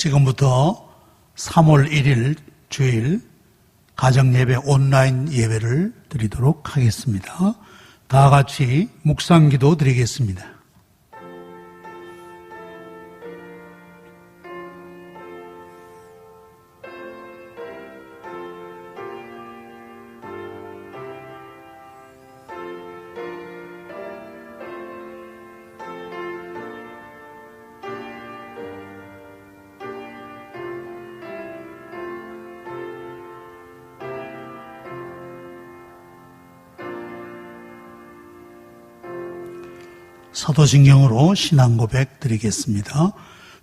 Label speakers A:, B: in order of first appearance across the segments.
A: 지금부터 3월 1일 주일 가정예배 온라인 예배를 드리도록 하겠습니다. 다 같이 묵상기도 드리겠습니다. 사도신경으로 신앙고백 드리겠습니다.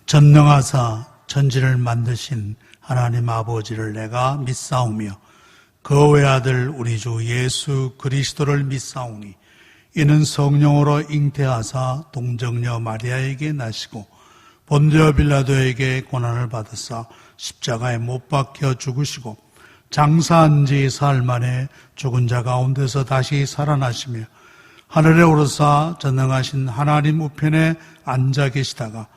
A: 전능하사 천지를 만드신 하나님 아버지를 내가 믿사오며 그 외아들 우리 주 예수 그리스도를 믿사오니 이는 성령으로 잉태하사 동정녀 마리아에게 나시고 본디오 빌라도에게 고난을 받으사 십자가에 못 박혀 죽으시고 장사한 지 사흘 만에 죽은 자 가운데서 다시 살아나시며 하늘에 오르사 전능하신 하나님 우편에 앉아 계시다가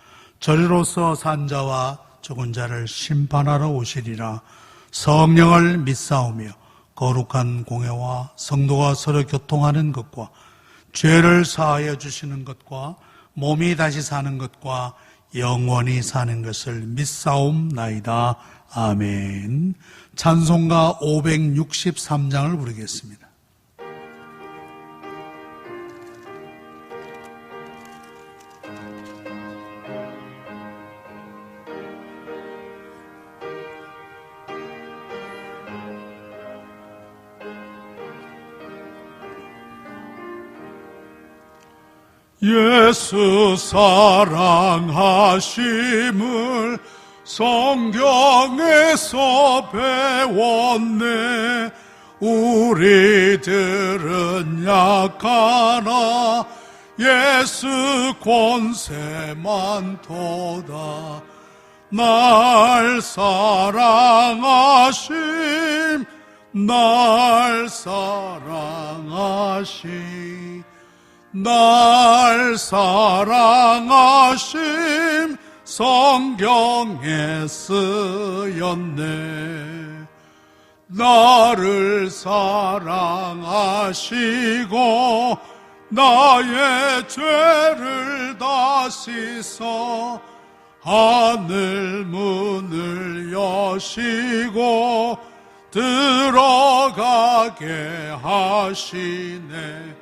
A: 저리로서 산 자와 죽은 자를 심판하러 오시리라. 성령을 믿사오며 거룩한 공회와 성도가 서로 교통하는 것과 죄를 사하여 주시는 것과 몸이 다시 사는 것과 영원히 사는 것을 믿사옵나이다. 아멘. 찬송가 563장을 부르겠습니다.
B: 예수 사랑하심을 성경에서 배웠네. 우리들은 약하나 예수 권세만 도다. 날 사랑하심, 날 사랑하심, 날 사랑하심 성경에 쓰였네. 나를 사랑하시고 나의 죄를 다 씻어 하늘 문을 여시고 들어가게 하시네.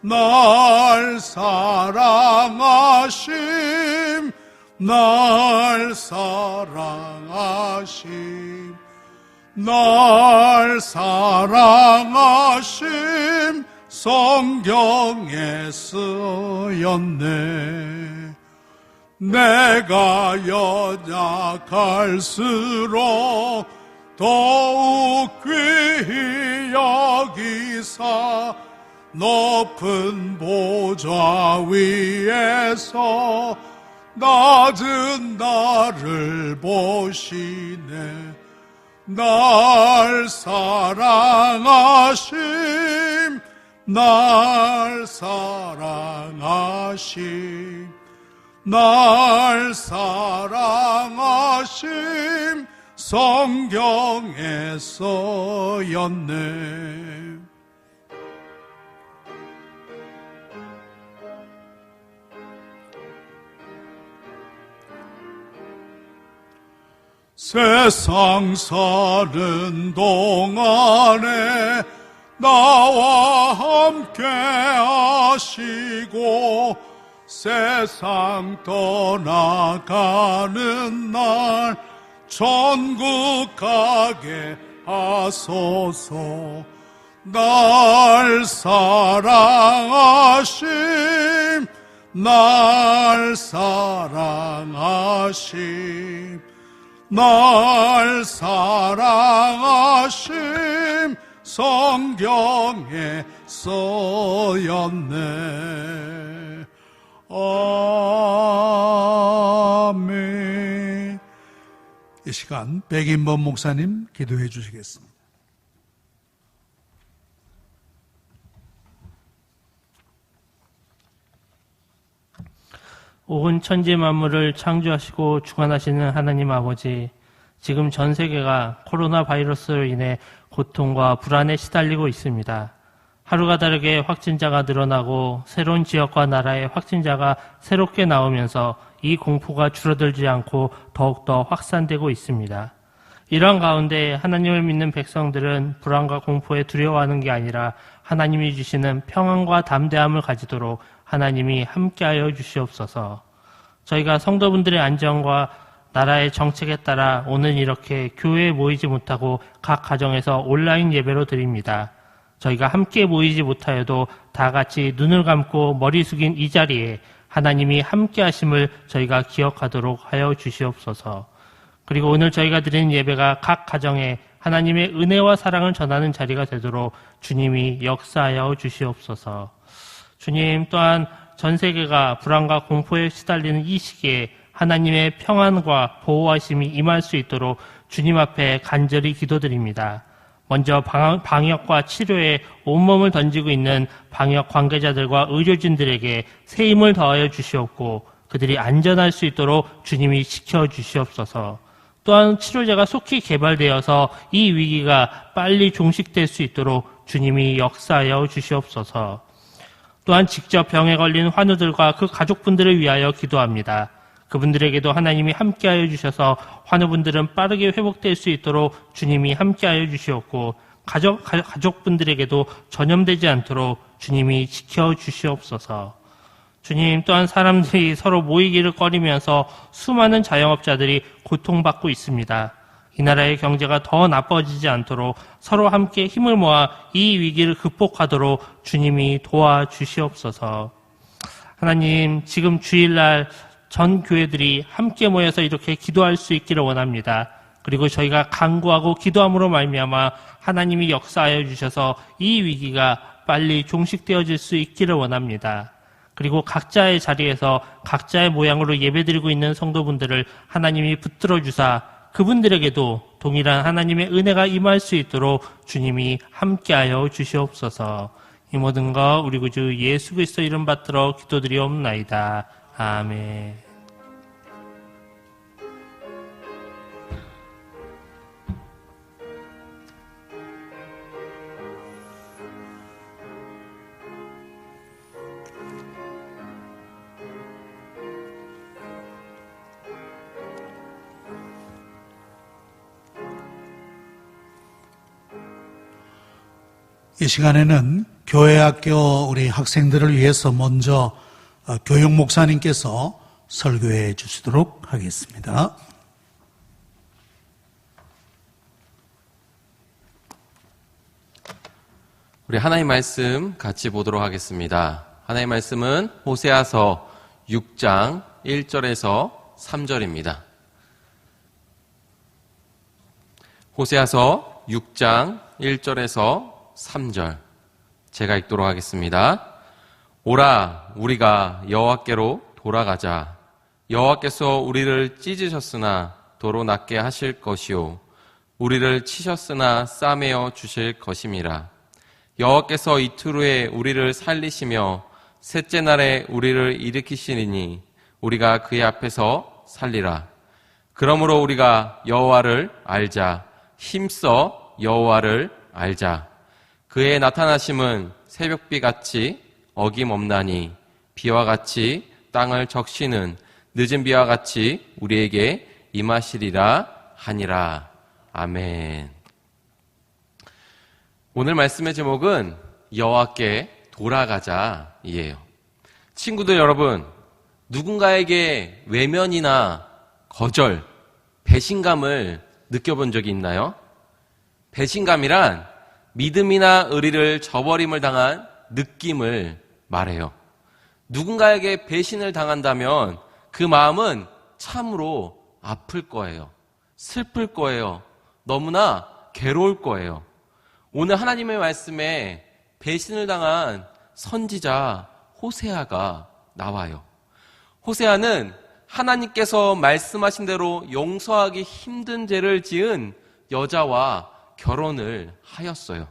B: 날 사랑하심, 날 사랑하심, 날 사랑하심 성경에 쓰였네. 내가 연약할수록 더욱 귀히 여기사 높은 보좌 위에서 낮은 나를 보시네. 날 사랑하심, 날 사랑하심, 날 사랑하심 성경에 써였네. 세상 사는 동안에 나와 함께 하시고 세상 떠나가는 날 천국 가게 하소서. 날 사랑하심, 날 사랑하심, 날 사랑하심 성경에 써였네. 아멘.
A: 이 시간 백인범 목사님 기도해 주시겠습니다.
C: 온 천지 만물을 창조하시고 주관하시는 하나님 아버지, 지금 전 세계가 코로나 바이러스로 인해 고통과 불안에 시달리고 있습니다. 하루가 다르게 확진자가 늘어나고 새로운 지역과 나라의 확진자가 새롭게 나오면서 이 공포가 줄어들지 않고 더욱더 확산되고 있습니다. 이러한 가운데 하나님을 믿는 백성들은 불안과 공포에 두려워하는 게 아니라 하나님이 주시는 평안과 담대함을 가지도록 하나님이 함께하여 주시옵소서. 저희가 성도분들의 안전과 나라의 정책에 따라 오늘 이렇게 교회에 모이지 못하고 각 가정에서 온라인 예배로 드립니다. 저희가 함께 모이지 못하여도 다 같이 눈을 감고 머리 숙인 이 자리에 하나님이 함께 하심을 저희가 기억하도록 하여 주시옵소서. 그리고 오늘 저희가 드리는 예배가 각 가정에 하나님의 은혜와 사랑을 전하는 자리가 되도록 주님이 역사하여 주시옵소서. 주님, 또한 전 세계가 불안과 공포에 시달리는 이 시기에 하나님의 평안과 보호하심이 임할 수 있도록 주님 앞에 간절히 기도드립니다. 먼저 방역과 치료에 온몸을 던지고 있는 방역 관계자들과 의료진들에게 새 힘을 더하여 주시옵고 그들이 안전할 수 있도록 주님이 지켜주시옵소서. 또한 치료제가 속히 개발되어서 이 위기가 빨리 종식될 수 있도록 주님이 역사하여 주시옵소서. 또한 직접 병에 걸린 환우들과 그 가족분들을 위하여 기도합니다. 그분들에게도 하나님이 함께하여 주셔서 환우분들은 빠르게 회복될 수 있도록 주님이 함께하여 주시옵고 가족분들에게도 전염되지 않도록 주님이 지켜주시옵소서. 주님, 또한 사람들이 서로 모이기를 꺼리면서 수많은 자영업자들이 고통받고 있습니다. 이 나라의 경제가 더 나빠지지 않도록 서로 함께 힘을 모아 이 위기를 극복하도록 주님이 도와주시옵소서. 하나님, 지금 주일날 전 교회들이 함께 모여서 이렇게 기도할 수 있기를 원합니다. 그리고 저희가 간구하고 기도함으로 말미암아 하나님이 역사하여 주셔서 이 위기가 빨리 종식되어질 수 있기를 원합니다. 그리고 각자의 자리에서 각자의 모양으로 예배드리고 있는 성도분들을 하나님이 붙들어 주사 그분들에게도 동일한 하나님의 은혜가 임할 수 있도록 주님이 함께하여 주시옵소서. 이 모든 것 우리 구주 예수 그리스도 이름 받들어 기도드리옵나이다. 아멘.
A: 이 시간에는 교회학교 우리 학생들을 위해서 먼저 교육 목사님께서 설교해 주시도록 하겠습니다.
D: 우리 하나님 말씀 같이 보도록 하겠습니다. 하나님 말씀은 호세아서 6장 1절에서 3절입니다. 호세아서 6장 1절에서 3절 제가 읽도록 하겠습니다. 오라 우리가 여호와께로 돌아가자. 여호와께서 우리를 찢으셨으나 도로 낫게 하실 것이요 우리를 치셨으나 싸매어 주실 것임이라. 여호와께서 이틀 후에 우리를 살리시며 셋째 날에 우리를 일으키시리니 우리가 그의 앞에서 살리라. 그러므로 우리가 여호와를 알자. 힘써 여호와를 알자. 그의 나타나심은 새벽비같이 어김없나니 비와 같이 땅을 적시는 늦은 비와 같이 우리에게 임하시리라 하니라. 아멘. 오늘 말씀의 제목은 여호와께 돌아가자이에요. 친구들 여러분, 누군가에게 외면이나 거절, 배신감을 느껴본 적이 있나요? 배신감이란 믿음이나 의리를 저버림을 당한 느낌을 말해요. 누군가에게 배신을 당한다면 그 마음은 참으로 아플 거예요. 슬플 거예요. 너무나 괴로울 거예요. 오늘 하나님의 말씀에 배신을 당한 선지자 호세아가 나와요. 호세아는 하나님께서 말씀하신 대로 용서하기 힘든 죄를 지은 여자와 결혼을 하였어요.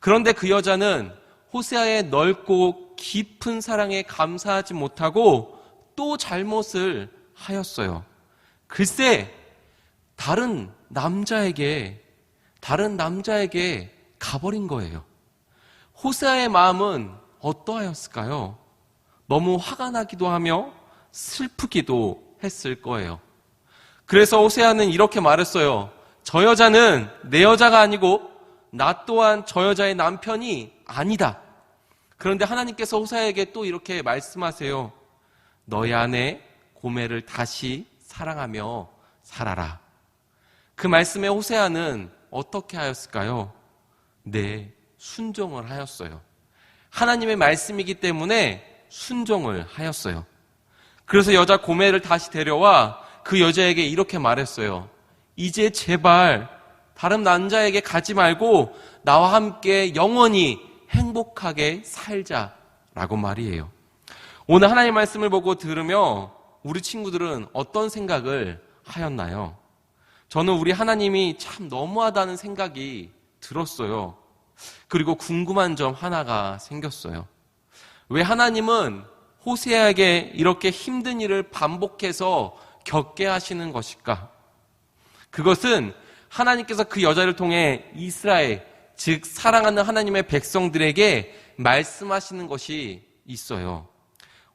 D: 그런데 그 여자는 호세아의 넓고 깊은 사랑에 감사하지 못하고 또 잘못을 하였어요. 글쎄, 다른 남자에게 가버린 거예요. 호세아의 마음은 어떠하였을까요? 너무 화가 나기도 하며 슬프기도 했을 거예요. 그래서 호세아는 이렇게 말했어요. 저 여자는 내 여자가 아니고 나 또한 저 여자의 남편이 아니다. 그런데 하나님께서 호세아에게 또 이렇게 말씀하세요. 너의 아내 고멜을 다시 사랑하며 살아라. 그 말씀에 호세아는 어떻게 하였을까요? 네, 순종을 하였어요. 하나님의 말씀이기 때문에 순종을 하였어요. 그래서 여자 고멜을 다시 데려와 그 여자에게 이렇게 말했어요. 이제 제발 다른 남자에게 가지 말고 나와 함께 영원히 행복하게 살자라고 말이에요. 오늘 하나님의 말씀을 보고 들으며 우리 친구들은 어떤 생각을 하였나요? 저는 우리 하나님이 참 너무하다는 생각이 들었어요. 그리고 궁금한 점 하나가 생겼어요. 왜 하나님은 호세아에게 이렇게 힘든 일을 반복해서 겪게 하시는 것일까? 그것은 하나님께서 그 여자를 통해 이스라엘, 즉 사랑하는 하나님의 백성들에게 말씀하시는 것이 있어요.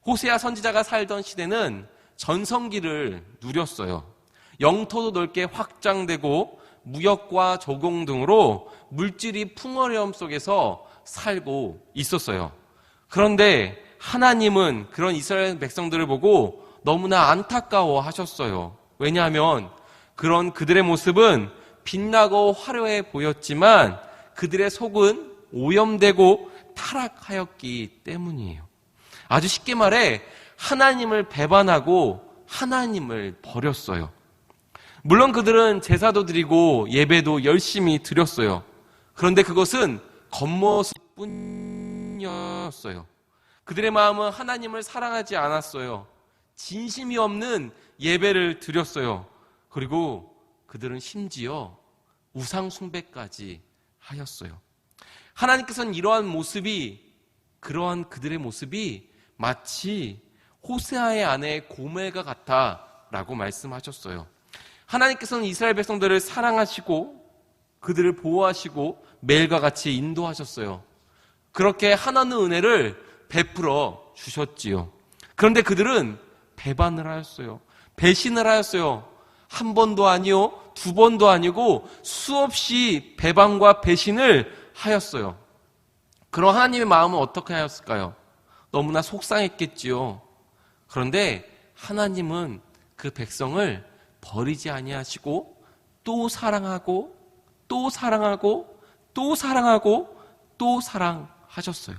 D: 호세아 선지자가 살던 시대는 전성기를 누렸어요. 영토도 넓게 확장되고 무역과 조공 등으로 물질이 풍어려움 속에서 살고 있었어요. 그런데 하나님은 그런 이스라엘 백성들을 보고 너무나 안타까워 하셨어요. 왜냐하면 그런 그들의 모습은 빛나고 화려해 보였지만 그들의 속은 오염되고 타락하였기 때문이에요. 아주 쉽게 말해 하나님을 배반하고 하나님을 버렸어요. 물론 그들은 제사도 드리고 예배도 열심히 드렸어요. 그런데 그것은 겉모습뿐이었어요. 그들의 마음은 하나님을 사랑하지 않았어요. 진심이 없는 예배를 드렸어요. 그리고 그들은 심지어 우상 숭배까지 하였어요. 하나님께서는 그러한 그들의 모습이 마치 호세아의 아내 고멜과 같다라고 말씀하셨어요. 하나님께서는 이스라엘 백성들을 사랑하시고 그들을 보호하시고 매일과 같이 인도하셨어요. 그렇게 하나는 은혜를 베풀어 주셨지요. 그런데 그들은 배반을 하였어요. 배신을 하였어요. 한 번도 아니요, 두 번도 아니고 수없이 배반과 배신을 하였어요. 그럼 하나님의 마음은 어떻게 하였을까요? 너무나 속상했겠지요. 그런데 하나님은 그 백성을 버리지 아니하시고 또 사랑하고 또 사랑하고 또 사랑하고 또 사랑하셨어요.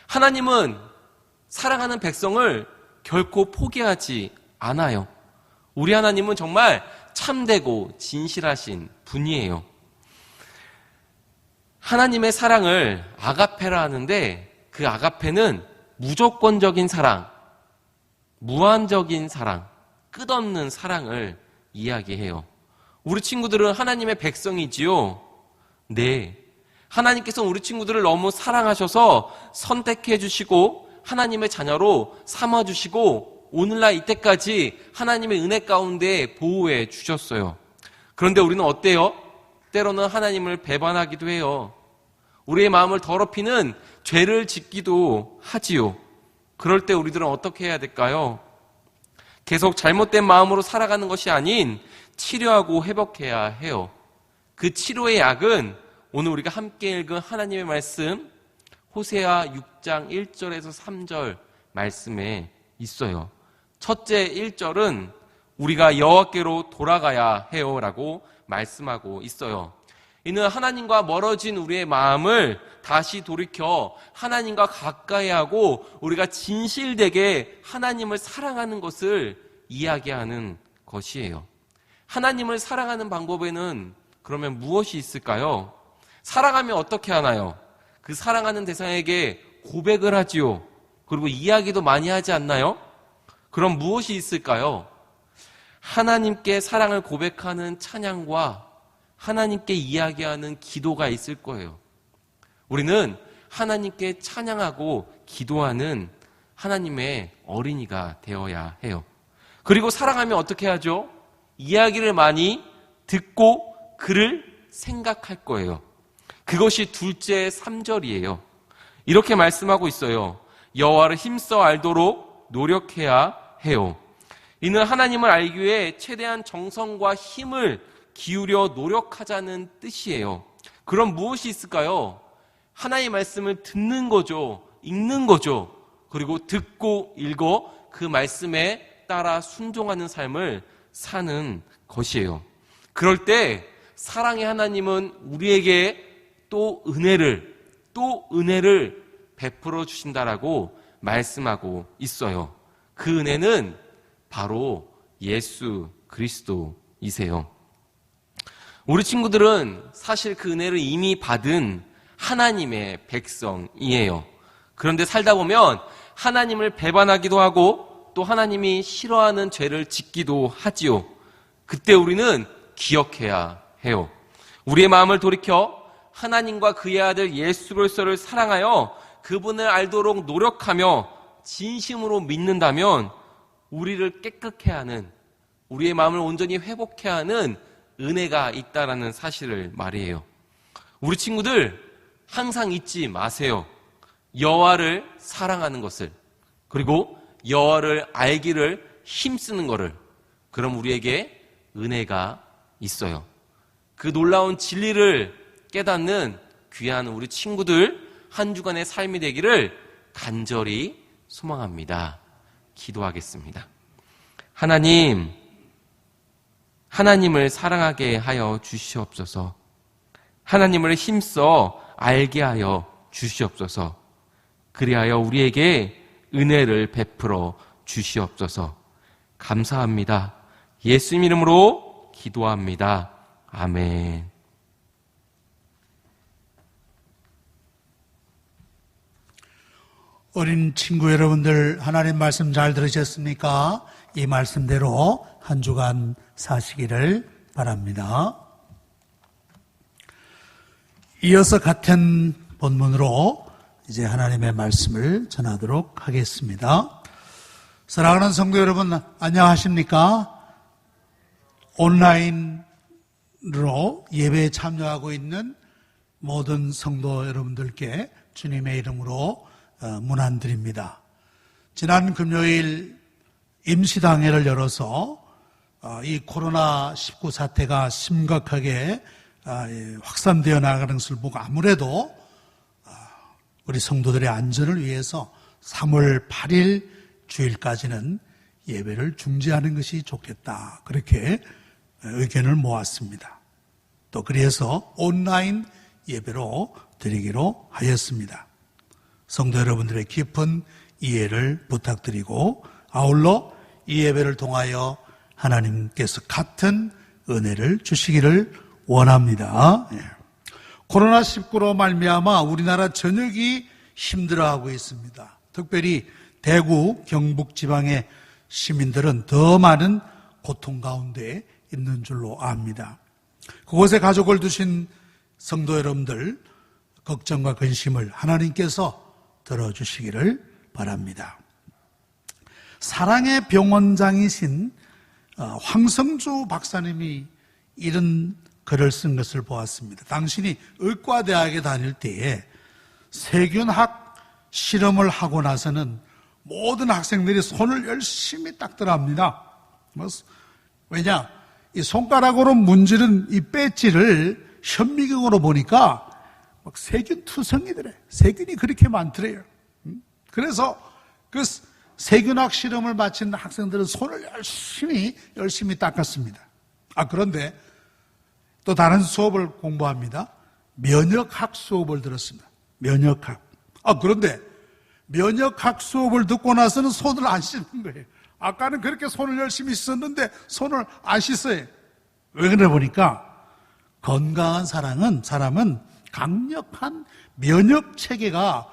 D: 하나님은 사랑하는 백성을 결코 포기하지 않아요. 우리 하나님은 정말 참되고 진실하신 분이에요. 하나님의 사랑을 아가페라 하는데 그 아가페는 무조건적인 사랑, 무한적인 사랑, 끝없는 사랑을 이야기해요. 우리 친구들은 하나님의 백성이지요? 네. 하나님께서 우리 친구들을 너무 사랑하셔서 선택해 주시고 하나님의 자녀로 삼아 주시고 오늘날 이때까지 하나님의 은혜 가운데 보호해 주셨어요. 그런데 우리는 어때요? 때로는 하나님을 배반하기도 해요. 우리의 마음을 더럽히는 죄를 짓기도 하지요. 그럴 때 우리들은 어떻게 해야 될까요? 계속 잘못된 마음으로 살아가는 것이 아닌 치료하고 회복해야 해요. 그 치료의 약은 오늘 우리가 함께 읽은 하나님의 말씀 호세아 6장 1절에서 3절 말씀에 있어요. 첫째 1절은 우리가 여호와께로 돌아가야 해요 라고 말씀하고 있어요. 이는 하나님과 멀어진 우리의 마음을 다시 돌이켜 하나님과 가까이 하고 우리가 진실되게 하나님을 사랑하는 것을 이야기하는 것이에요. 하나님을 사랑하는 방법에는 그러면 무엇이 있을까요? 사랑하면 어떻게 하나요? 그 사랑하는 대상에게 고백을 하지요. 그리고 이야기도 많이 하지 않나요? 그럼 무엇이 있을까요? 하나님께 사랑을 고백하는 찬양과 하나님께 이야기하는 기도가 있을 거예요. 우리는 하나님께 찬양하고 기도하는 하나님의 어린이가 되어야 해요. 그리고 사랑하면 어떻게 하죠? 이야기를 많이 듣고 그를 생각할 거예요. 그것이 둘째 3절이에요. 이렇게 말씀하고 있어요. 여호와를 힘써 알도록 노력해야 해요. 이는 하나님을 알기 위해 최대한 정성과 힘을 기울여 노력하자는 뜻이에요. 그럼 무엇이 있을까요? 하나님의 말씀을 듣는 거죠. 읽는 거죠. 그리고 듣고 읽어 그 말씀에 따라 순종하는 삶을 사는 것이에요. 그럴 때 사랑의 하나님은 우리에게 또 은혜를 베풀어 주신다라고 말씀하고 있어요. 그 은혜는 바로 예수 그리스도이세요. 우리 친구들은 사실 그 은혜를 이미 받은 하나님의 백성이에요. 그런데 살다 보면 하나님을 배반하기도 하고 또 하나님이 싫어하는 죄를 짓기도 하지요. 그때 우리는 기억해야 해요. 우리의 마음을 돌이켜 하나님과 그의 아들 예수 그리스도를 사랑하여 그분을 알도록 노력하며 진심으로 믿는다면 우리를 깨끗게 하는, 우리의 마음을 온전히 회복해야 하는 은혜가 있다라는 사실을 말이에요. 우리 친구들 항상 잊지 마세요. 여호와를 사랑하는 것을, 그리고 여호와를 알기를 힘쓰는 것을. 그럼 우리에게 은혜가 있어요. 그 놀라운 진리를 깨닫는 귀한 우리 친구들 한 주간의 삶이 되기를 간절히 소망합니다. 기도하겠습니다. 하나님을 사랑하게 하여 주시옵소서. 하나님을 힘써 알게 하여 주시옵소서. 그리하여 우리에게 은혜를 베풀어 주시옵소서. 감사합니다. 예수님 이름으로 기도합니다. 아멘.
A: 어린 친구 여러분들, 하나님 말씀 잘 들으셨습니까? 이 말씀대로 한 주간 사시기를 바랍니다. 이어서 같은 본문으로 이제 하나님의 말씀을 전하도록 하겠습니다. 사랑하는 성도 여러분, 안녕하십니까? 온라인으로 예배에 참여하고 있는 모든 성도 여러분들께 주님의 이름으로 문안드립니다. 지난 금요일 임시당회를 열어서 이 코로나19 사태가 심각하게 확산되어 나가는 것을 보고 아무래도 우리 성도들의 안전을 위해서 3월 8일 주일까지는 예배를 중지하는 것이 좋겠다, 그렇게 의견을 모았습니다. 또 그래서 온라인 예배로 드리기로 하였습니다. 성도 여러분들의 깊은 이해를 부탁드리고, 아울러 이 예배를 통하여 하나님께서 같은 은혜를 주시기를 원합니다. 코로나19로 말미암아 우리나라 전역이 힘들어하고 있습니다. 특별히 대구, 경북 지방의 시민들은 더 많은 고통 가운데 있는 줄로 압니다. 그곳에 가족을 두신 성도 여러분들 걱정과 근심을 하나님께서 들어주시기를 바랍니다. 사랑의 병원장이신 황성주 박사님이 이런 글을 쓴 것을 보았습니다. 당신이 의과대학에 다닐 때에 세균학 실험을 하고 나서는 모든 학생들이 손을 열심히 닦더랍니다. 왜냐? 이 손가락으로 문지른 이 배지를 현미경으로 보니까 막 세균 투성이더래. 세균이 그렇게 많더래요. 그래서 그 세균학 실험을 마친 학생들은 손을 열심히 닦았습니다. 그런데 또 다른 수업을 공부합니다. 면역학 수업을 들었습니다. 면역학. 그런데 면역학 수업을 듣고 나서는 손을 안 씻는 거예요. 아까는 그렇게 손을 열심히 씻었는데 손을 안 씻어요. 왜 그래 보니까 건강한 사람은 강력한 면역 체계가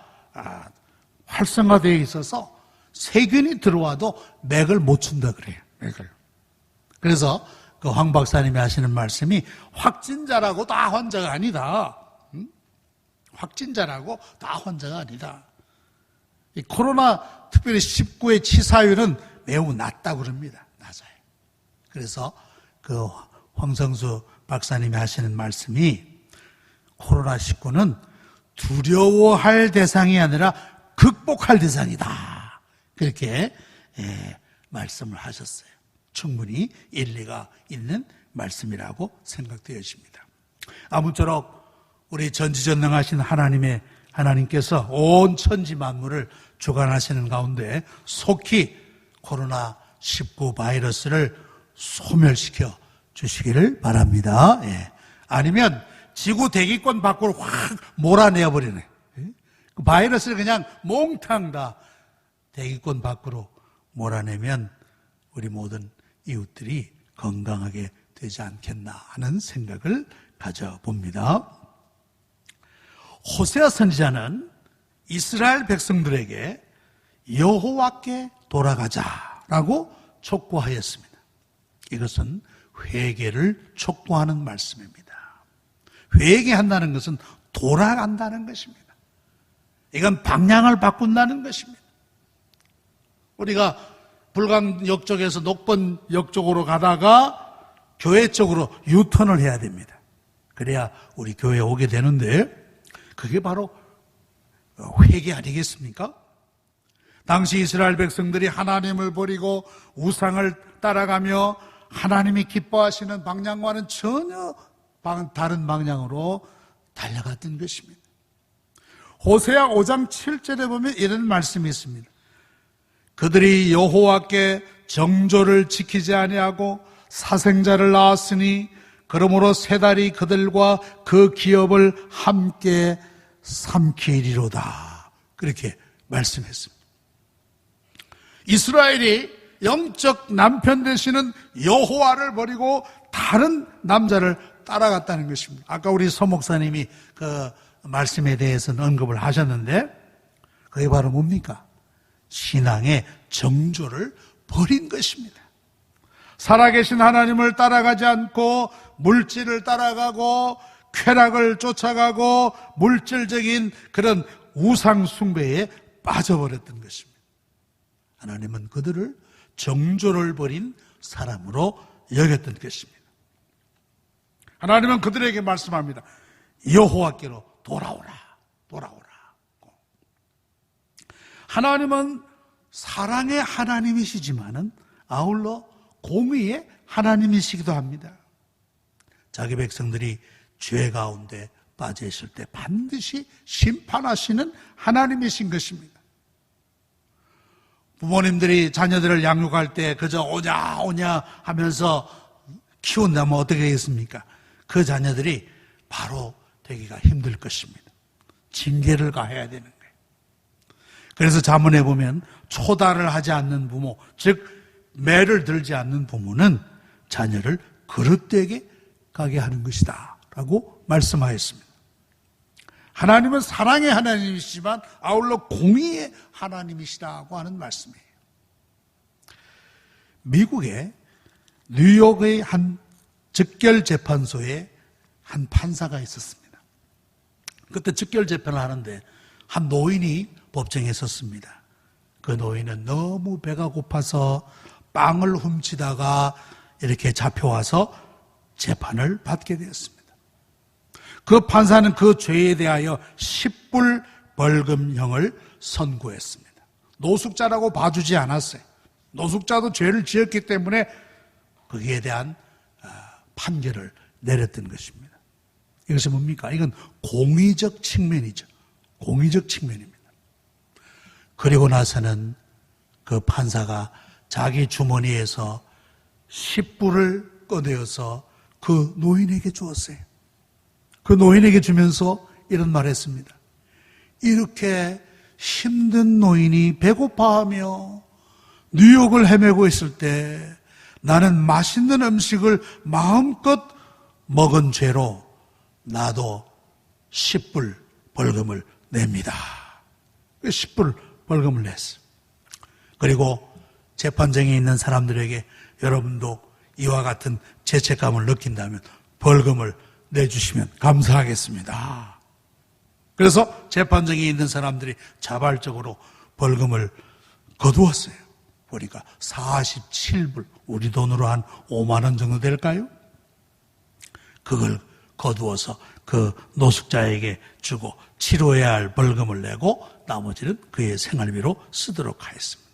A: 활성화되어 있어서 세균이 들어와도 맥을 못 춘다 그래요. 맥을. 그래서 그 황 박사님이 하시는 말씀이 확진자라고 다 환자가 아니다. 확진자라고 다 환자가 아니다. 이 코로나 특별히 19의 치사율은 매우 낮다고 그럽니다. 낮아요. 그래서 그 황성수 박사님이 하시는 말씀이 코로나19는 두려워할 대상이 아니라 극복할 대상이다. 그렇게 말씀을 하셨어요. 충분히 일리가 있는 말씀이라고 생각되어집니다. 아무쪼록 우리 전지전능하신 하나님께서 온 천지 만물을 주관하시는 가운데 속히 코로나19 바이러스를 소멸시켜 주시기를 바랍니다. 아니면 지구 대기권 밖으로 확 몰아내어버리네. 그 바이러스를 그냥 몽탕 다 대기권 밖으로 몰아내면 우리 모든 이웃들이 건강하게 되지 않겠나 하는 생각을 가져봅니다. 호세아 선지자는 이스라엘 백성들에게 여호와께 돌아가자라고 촉구하였습니다. 이것은 회개를 촉구하는 말씀입니다. 회개한다는 것은 돌아간다는 것입니다. 이건 방향을 바꾼다는 것입니다. 우리가 불광역 쪽에서 녹번역 쪽으로 가다가 교회 쪽으로 유턴을 해야 됩니다. 그래야 우리 교회에 오게 되는데 그게 바로 회개 아니겠습니까? 당시 이스라엘 백성들이 하나님을 버리고 우상을 따라가며 하나님이 기뻐하시는 방향과는 전혀 다른 방향으로 달려갔던 것입니다. 호세아 5장 7절에 보면 이런 말씀이 있습니다. 그들이 여호와께 정조를 지키지 아니하고 사생자를 낳았으니 그러므로 세 달이 그들과 그 기업을 함께 삼키리로다. 그렇게 말씀했습니다. 이스라엘이 영적 남편 되시는 여호와를 버리고 다른 남자를 따라갔다는 것입니다. 아까 우리 서 목사님이 그 말씀에 대해서는 언급을 하셨는데 그게 바로 뭡니까? 신앙의 정조를 버린 것입니다. 살아계신 하나님을 따라가지 않고 물질을 따라가고 쾌락을 쫓아가고 물질적인 그런 우상 숭배에 빠져버렸던 것입니다. 하나님은 그들을 정조를 버린 사람으로 여겼던 것입니다. 하나님은 그들에게 말씀합니다. 여호와께로 돌아오라. 하나님은 사랑의 하나님이시지만은 아울러 공의의 하나님이시기도 합니다. 자기 백성들이 죄 가운데 빠져 있을 때 반드시 심판하시는 하나님이신 것입니다. 부모님들이 자녀들을 양육할 때 그저 오냐 하면서 키운다면 어떻게 하겠습니까? 그 자녀들이 바로 되기가 힘들 것입니다. 징계를 가해야 되는 거예요. 그래서 잠언에 보면 초달을 하지 않는 부모, 즉 매를 들지 않는 부모는 자녀를 그릇되게 가게 하는 것이다 라고 말씀하였습니다. 하나님은 사랑의 하나님이시지만 아울러 공의의 하나님이시라고 하는 말씀이에요. 미국의 뉴욕의 한 즉결재판소에 한 판사가 있었습니다. 그때 즉결재판을 하는데 한 노인이 법정에 섰습니다. 그 노인은 너무 배가 고파서 빵을 훔치다가 이렇게 잡혀와서 재판을 받게 되었습니다. 그 판사는 그 죄에 대하여 10불 벌금형을 선고했습니다. 노숙자라고 봐주지 않았어요. 노숙자도 죄를 지었기 때문에 거기에 대한 판결을 내렸던 것입니다. 이것이 뭡니까? 이건 공의적 측면이죠. 공의적 측면입니다. 그리고 나서는 그 판사가 자기 주머니에서 10불을 꺼내어서 그 노인에게 주었어요. 그 노인에게 주면서 이런 말을 했습니다. 이렇게 힘든 노인이 배고파하며 뉴욕을 헤매고 있을 때 나는 맛있는 음식을 마음껏 먹은 죄로 나도 10불 벌금을 냅니다. 10불 벌금을 냈어요. 그리고 재판정에 있는 사람들에게 여러분도 이와 같은 죄책감을 느낀다면 벌금을 내주시면 감사하겠습니다. 그래서 재판정에 있는 사람들이 자발적으로 벌금을 거두었어요. 보니까 47불, 우리 돈으로 한 5만 원 정도 될까요? 그걸 거두어서 그 노숙자에게 주고 치러야 할 벌금을 내고 나머지는 그의 생활비로 쓰도록 하였습니다.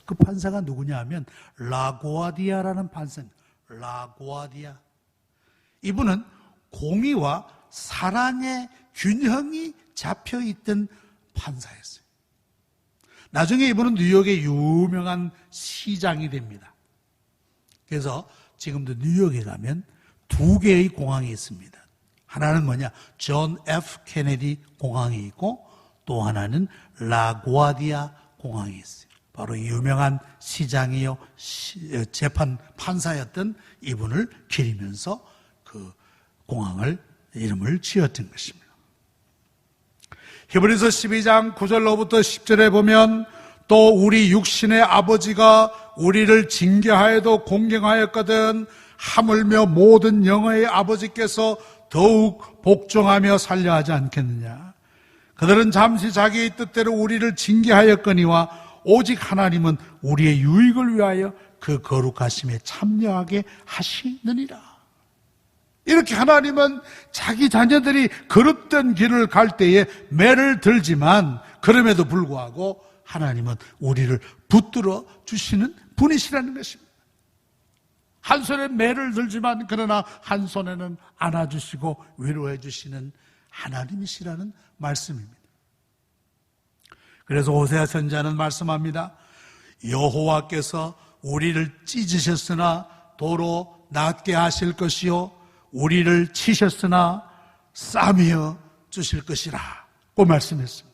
A: 그 판사가 누구냐 하면 라고아디아라는 판사입니다. 라고아디아. 이분은 공의와 사랑의 균형이 잡혀있던 판사였어요. 나중에 이분은 뉴욕의 유명한 시장이 됩니다. 그래서 지금도 뉴욕에 가면 두 개의 공항이 있습니다. 하나는 뭐냐? 존 F 케네디 공항이 있고 또 하나는 라구아디아 공항이 있어요. 바로 유명한 시장이요 재판 판사였던 이분을 기리면서 그 공항을 이름을 지었던 것입니다. 히브리서 12장 9절로부터 10절에 보면 또 우리 육신의 아버지가 우리를 징계하여도 공경하였거든 하물며 모든 영어의 아버지께서 더욱 복종하며 살려 하지 않겠느냐. 그들은 잠시 자기의 뜻대로 우리를 징계하였거니와 오직 하나님은 우리의 유익을 위하여 그 거룩하심에 참여하게 하시느니라. 이렇게 하나님은 자기 자녀들이 거룩된 길을 갈 때에 매를 들지만 그럼에도 불구하고 하나님은 우리를 붙들어 주시는 분이시라는 것입니다. 한 손에 매를 들지만 그러나 한 손에는 안아주시고 위로해 주시는 하나님이시라는 말씀입니다. 그래서 호세아 선지자는 말씀합니다. 여호와께서 우리를 찢으셨으나 도로 낫게 하실 것이요 우리를 치셨으나 싸매어 주실 것이라 고 말씀했습니다.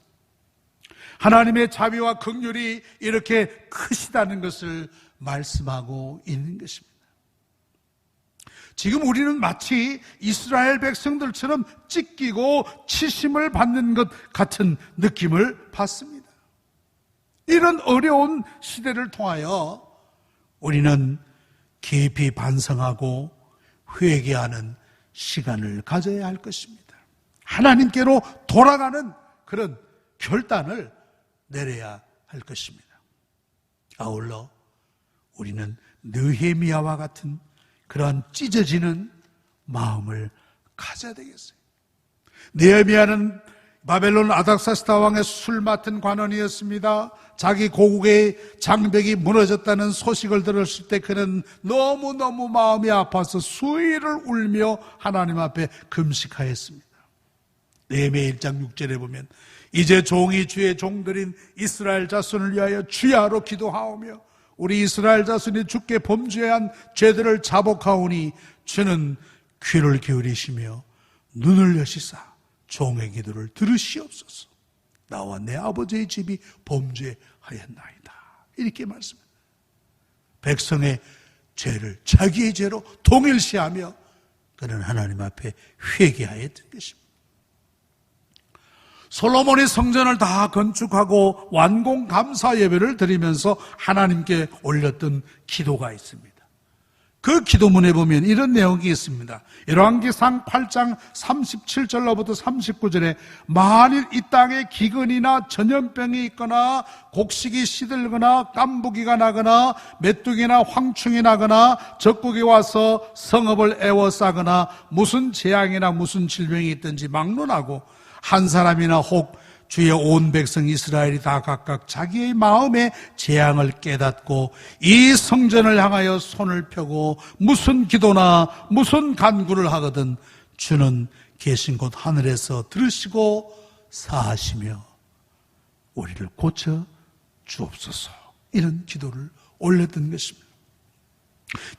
A: 하나님의 자비와 긍휼이 이렇게 크시다는 것을 말씀하고 있는 것입니다. 지금 우리는 마치 이스라엘 백성들처럼 찢기고 치심을 받는 것 같은 느낌을 받습니다. 이런 어려운 시대를 통하여 우리는 깊이 반성하고 회개하는 시간을 가져야 할 것입니다. 하나님께로 돌아가는 그런 결단을 내려야 할 것입니다. 아울러 우리는 느헤미야와 같은 그러한 찢어지는 마음을 가져야 되겠어요. 느헤미야는 바벨론 아닥사스다 왕의 술 맡은 관원이었습니다. 자기 고국의 장벽이 무너졌다는 소식을 들었을 때 그는 너무너무 마음이 아파서 수일을 울며 하나님 앞에 금식하였습니다. 느헤미야 1장 6절에 보면 이제 종이 주의 종들인 이스라엘 자손을 위하여 주야로 기도하오며 우리 이스라엘 자손이 주께 범죄한 죄들을 자복하오니 주는 귀를 기울이시며 눈을 여시사 종의 기도를 들으시옵소서. 나와 내 아버지의 집이 범죄하였나이다. 이렇게 말씀합니다. 백성의 죄를 자기의 죄로 동일시하며 그는 하나님 앞에 회개하였던 것입니다. 솔로몬이 성전을 다 건축하고 완공 감사 예배를 드리면서 하나님께 올렸던 기도가 있습니다. 그 기도문에 보면 이런 내용이 있습니다. 열왕기상 8장 37절로부터 39절에 만일 이 땅에 기근이나 전염병이 있거나 곡식이 시들거나 깐부기가 나거나 메뚜기나 황충이 나거나 적국이 와서 성읍을 에워싸거나 무슨 재앙이나 무슨 질병이 있든지 막론하고 한 사람이나 혹 주의 온 백성 이스라엘이 다 각각 자기의 마음의 재앙을 깨닫고 이 성전을 향하여 손을 펴고 무슨 기도나 무슨 간구를 하거든 주는 계신 곳 하늘에서 들으시고 사하시며 우리를 고쳐 주옵소서. 이런 기도를 올렸던 것입니다.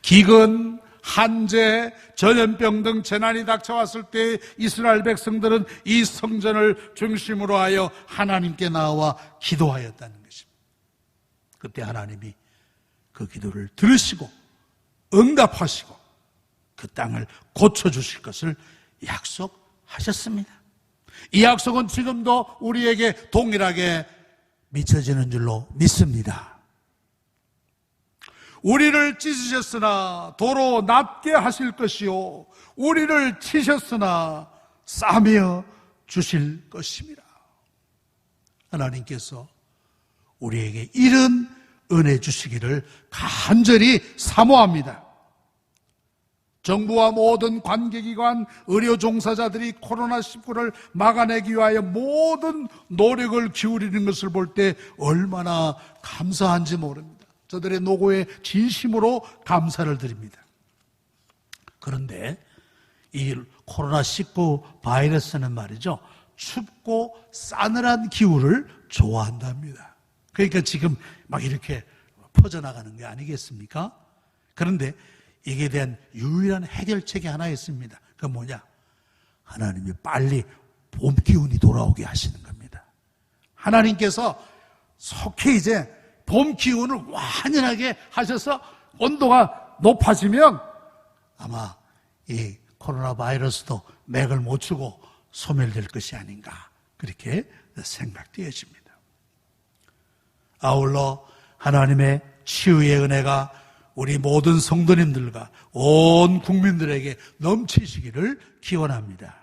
A: 기근, 한재, 전염병 등 재난이 닥쳐왔을 때 이스라엘 백성들은 이 성전을 중심으로 하여 하나님께 나와 기도하였다는 것입니다. 그때 하나님이 그 기도를 들으시고 응답하시고 그 땅을 고쳐주실 것을 약속하셨습니다. 이 약속은 지금도 우리에게 동일하게 미쳐지는 줄로 믿습니다. 우리를 찢으셨으나 도로 낫게 하실 것이요 우리를 치셨으나 싸매어 주실 것입니다. 하나님께서 우리에게 이런 은혜 주시기를 간절히 사모합니다. 정부와 모든 관계기관, 의료 종사자들이 코로나19를 막아내기 위하여 모든 노력을 기울이는 것을 볼 때 얼마나 감사한지 모릅니다. 저들의 노고에 진심으로 감사를 드립니다. 그런데 이 코로나19 바이러스는 말이죠, 춥고 싸늘한 기후를 좋아한답니다. 그러니까 지금 막 이렇게 퍼져나가는 게 아니겠습니까? 그런데 이게 대한 유일한 해결책이 하나 있습니다. 그건 뭐냐? 하나님이 빨리 봄 기운이 돌아오게 하시는 겁니다. 하나님께서 속히 이제 봄 기운을 완연하게 하셔서 온도가 높아지면 아마 이 코로나 바이러스도 맥을 못 추고 소멸될 것이 아닌가, 그렇게 생각되어집니다. 아울러 하나님의 치유의 은혜가 우리 모든 성도님들과 온 국민들에게 넘치시기를 기원합니다.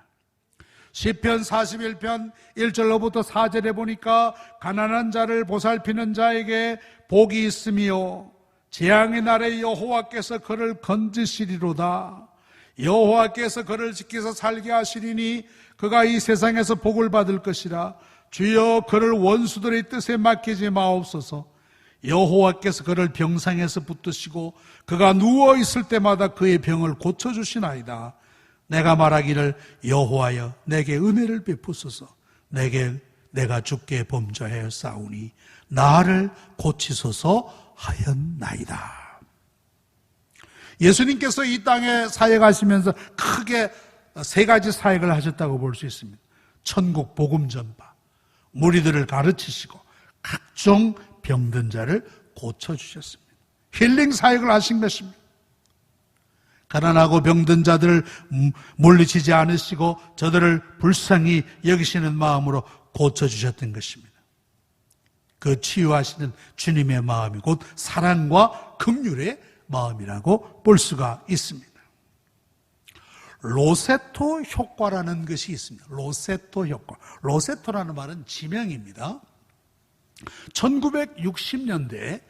A: 시편 41편 1절로부터 4절에 보니까 가난한 자를 보살피는 자에게 복이 있으며 재앙의 날에 여호와께서 그를 건지시리로다. 여호와께서 그를 지켜서 살게 하시리니 그가 이 세상에서 복을 받을 것이라. 주여 그를 원수들의 뜻에 맡기지 마옵소서. 여호와께서 그를 병상에서 붙드시고 그가 누워있을 때마다 그의 병을 고쳐주시나이다. 내가 말하기를 여호와여 내게 은혜를 베푸소서. 내가 주께 범죄하여 싸우니 나를 고치소서 하였나이다. 예수님께서 이 땅에 사역하시면서 크게 세 가지 사역을 하셨다고 볼 수 있습니다. 천국 복음 전파, 무리들을 가르치시고 각종 병든 자를 고쳐주셨습니다. 힐링 사역을 하신 것입니다. 가난하고 병든 자들을 물리치지 않으시고 저들을 불쌍히 여기시는 마음으로 고쳐주셨던 것입니다. 그 치유하시는 주님의 마음이 곧 사랑과 긍휼의 마음이라고 볼 수가 있습니다. 로세토 효과라는 것이 있습니다. 로세토 효과. 로세토라는 말은 지명입니다. 1960년대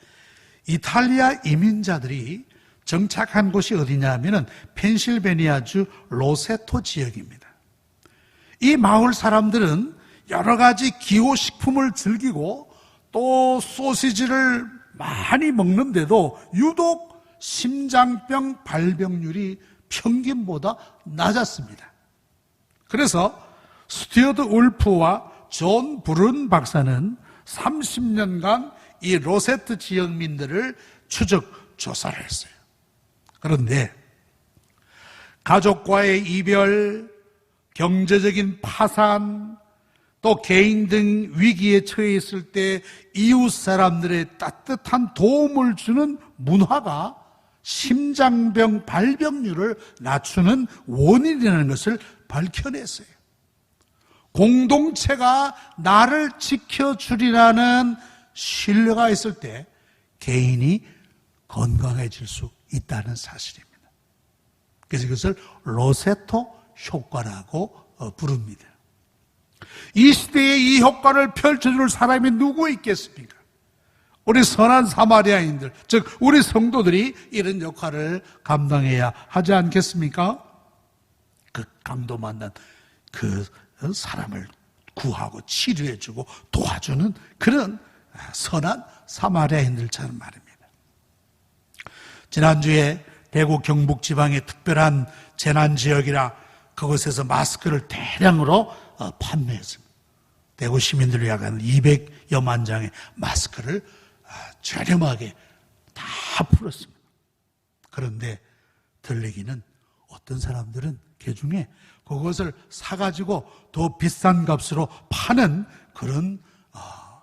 A: 이탈리아 이민자들이 정착한 곳이 어디냐 하면은 펜실베니아주 로세토 지역입니다. 이 마을 사람들은 여러 가지 기호식품을 즐기고 또 소시지를 많이 먹는데도 유독 심장병 발병률이 평균보다 낮았습니다. 그래서 스튜어트 울프와 존 브룬 박사는 30년간 이 로세트 지역민들을 추적 조사를 했어요. 그런데 가족과의 이별, 경제적인 파산, 또 개인 등 위기에 처해 있을 때 이웃 사람들의 따뜻한 도움을 주는 문화가 심장병 발병률을 낮추는 원인이라는 것을 밝혀냈어요. 공동체가 나를 지켜주리라는 신뢰가 있을 때 개인이 건강해질 수 있다는 사실입니다. 그래서 이것을 로세토 효과라고 부릅니다. 이 시대에 이 효과를 펼쳐줄 사람이 누구 있겠습니까? 우리 선한 사마리아인들, 즉 우리 성도들이 이런 역할을 감당해야 하지 않겠습니까? 그 강도 만난 그 사람을 구하고 치료해주고 도와주는 그런 선한 사마리아인들처럼 말입니다. 지난주에 대구 경북 지방의 특별한 재난지역이라 그곳에서 마스크를 대량으로 판매했습니다. 대구 시민들을 위해 한 200여만 장의 마스크를 저렴하게 다 풀었습니다. 그런데 들리기는 어떤 사람들은 개중에 그것을 사가지고 더 비싼 값으로 파는 그런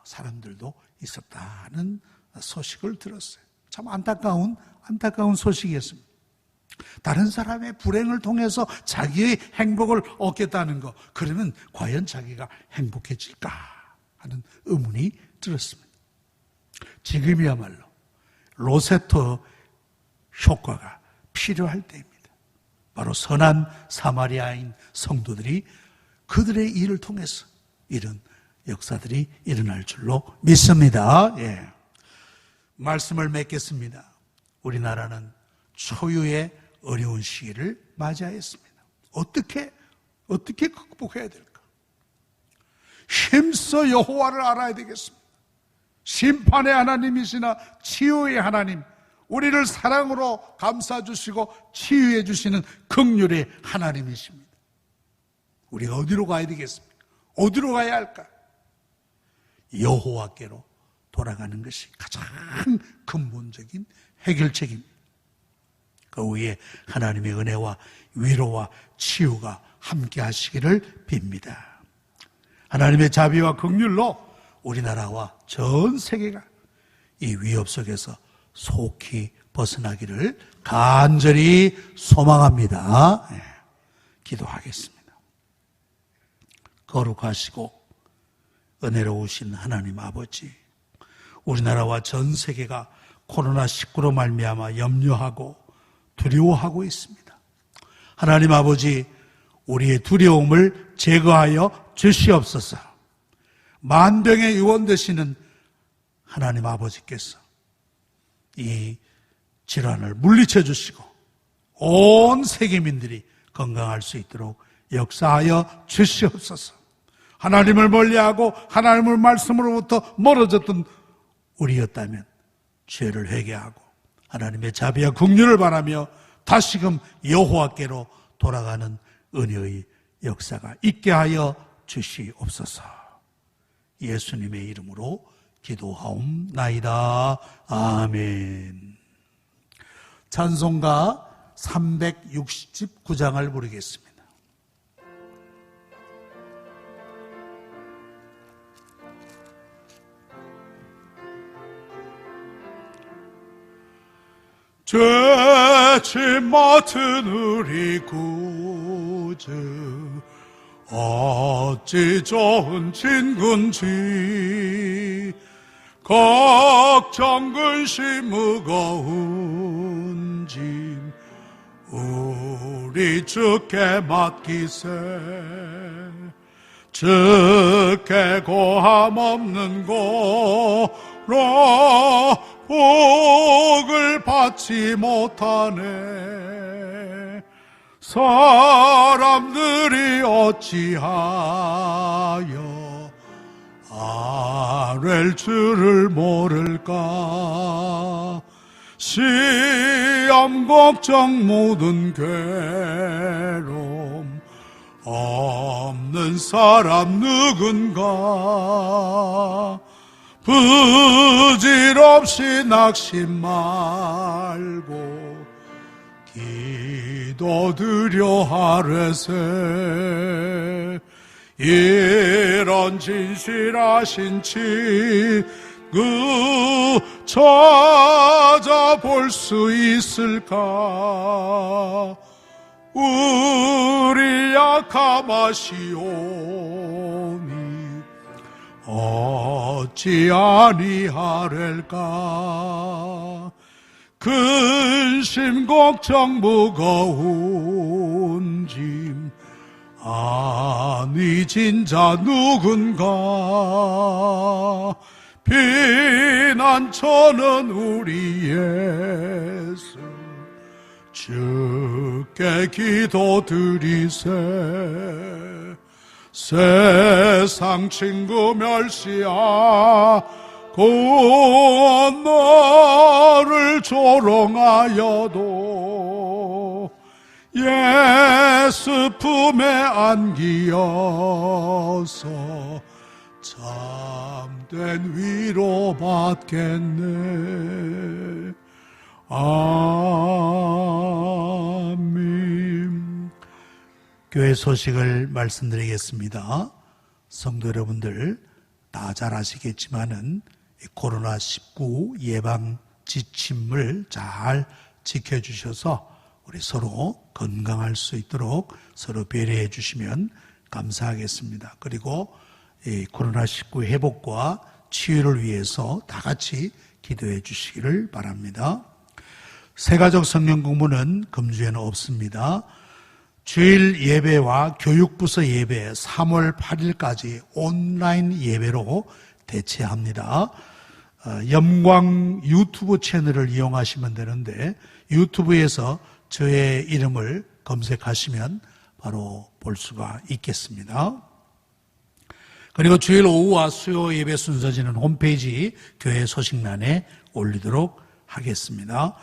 A: 사람들도 있었다는 소식을 들었어요. 참 안타까운 소식이었습니다. 다른 사람의 불행을 통해서 자기의 행복을 얻겠다는 거, 그러면 과연 자기가 행복해질까 하는 의문이 들었습니다. 지금이야말로 로세토 효과가 필요할 때입니다. 바로 선한 사마리아인 성도들이 그들의 일을 통해서 이런 역사들이 일어날 줄로 믿습니다. 예. 말씀을 맺겠습니다. 우리나라는 초유의 어려운 시기를 맞이하였습니다. 어떻게 극복해야 될까? 힘써 여호와를 알아야 되겠습니다. 심판의 하나님이시나 치유의 하나님, 우리를 사랑으로 감싸주시고 치유해 주시는 긍휼의 하나님이십니다. 우리가 어디로 가야 되겠습니까? 어디로 가야 할까? 여호와께로 돌아가는 것이 가장 근본적인 해결책입니다. 그 위에 하나님의 은혜와 위로와 치유가 함께 하시기를 빕니다. 하나님의 자비와 긍휼로 우리나라와 전 세계가 이 위협 속에서 속히 벗어나기를 간절히 소망합니다. 네, 기도하겠습니다. 거룩하시고 은혜로우신 하나님 아버지, 우리나라와 전 세계가 코로나19로 말미암아 염려하고 두려워하고 있습니다. 하나님 아버지, 우리의 두려움을 제거하여 주시옵소서. 만병의 유원 되시는 하나님 아버지께서 이 질환을 물리쳐 주시고 온 세계민들이 건강할 수 있도록 역사하여 주시옵소서. 하나님을 멀리하고 하나님의 말씀으로부터 멀어졌던 우리였다면 죄를 회개하고 하나님의 자비와 긍휼을 바라며 다시금 여호와께로 돌아가는 은혜의 역사가 있게 하여 주시옵소서. 예수님의 이름으로 기도하옵나이다. 아멘. 찬송가 369장을 부르겠습니다.
B: 죄짐 맡은 우리 구주 어찌 좋은 친군지 걱정 근심 무거운 짐 우리 주께 맡기세. 주께 고함 없는 고로 복을 받지 못하네. 사람들이 어찌하여 아랠 줄을 모를까. 시험 걱정 모든 괴로움 없는 사람 누군가. 부질없이 낙심 말고 기도드려 하래세. 이런 진실하신 친구 찾아볼 수 있을까. 우리 약함하시오니 어찌 아니하렐까. 근심 걱정 무거운 짐 아니 진자 누군가. 피난처는 우리 예수 주께 기도드리세. 세상 친구 멸시하고 너를 조롱하여도 예수 품에 안기어서 참된 위로 받겠네. 아멘.
A: 교회 소식을 말씀드리겠습니다. 성도 여러분들 다 잘 아시겠지만은 코로나19 예방 지침을 잘 지켜주셔서 우리 서로 건강할 수 있도록 서로 배려해 주시면 감사하겠습니다. 그리고 이 코로나19 회복과 치유를 위해서 다 같이 기도해 주시기를 바랍니다. 새가족 성경 공부는 금주에는 없습니다. 주일 예배와 교육부서 예배 3월 8일까지 온라인 예배로 대체합니다. 영광 유튜브 채널을 이용하시면 되는데 유튜브에서 저의 이름을 검색하시면 바로 볼 수가 있겠습니다. 그리고 주일 오후와 수요 예배 순서지는 홈페이지 교회 소식란에 올리도록 하겠습니다.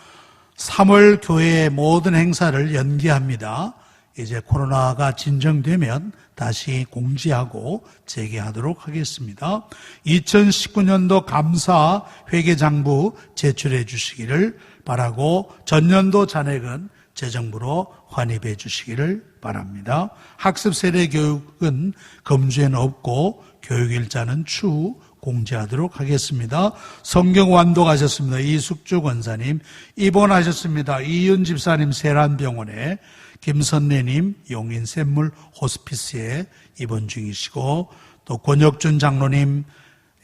A: 3월 교회의 모든 행사를 연기합니다. 이제 코로나가 진정되면 다시 공지하고 재개하도록 하겠습니다. 2019년도 감사 회계장부 제출해 주시기를 바라고 전년도 잔액은 재정부로 환입해 주시기를 바랍니다. 학습 세대 교육은 검주에는 없고 교육일자는 추후 공지하도록 하겠습니다. 성경 완독하셨습니다. 이숙주 권사님, 입원하셨습니다. 이윤 집사님 세란병원에, 김선래님 용인 샘물 호스피스에 입원 중이시고, 또 권혁준 장로님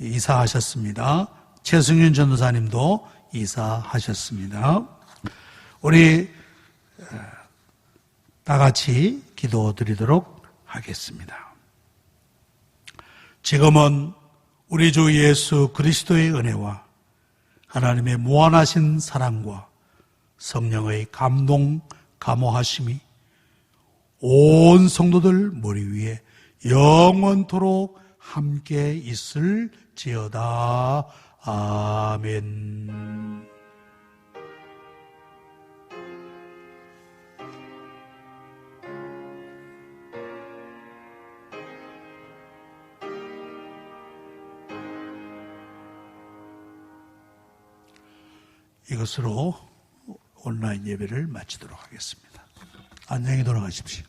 A: 이사하셨습니다. 최승윤 전도사님도 이사하셨습니다. 우리 다 같이 기도드리도록 하겠습니다. 지금은 우리 주 예수 그리스도의 은혜와 하나님의 무한하신 사랑과 성령의 감동, 감호하심이 온 성도들 머리 위에 영원토록 함께 있을지어다. 아멘. 이것으로 온라인 예배를 마치도록 하겠습니다. 안녕히 돌아가십시오.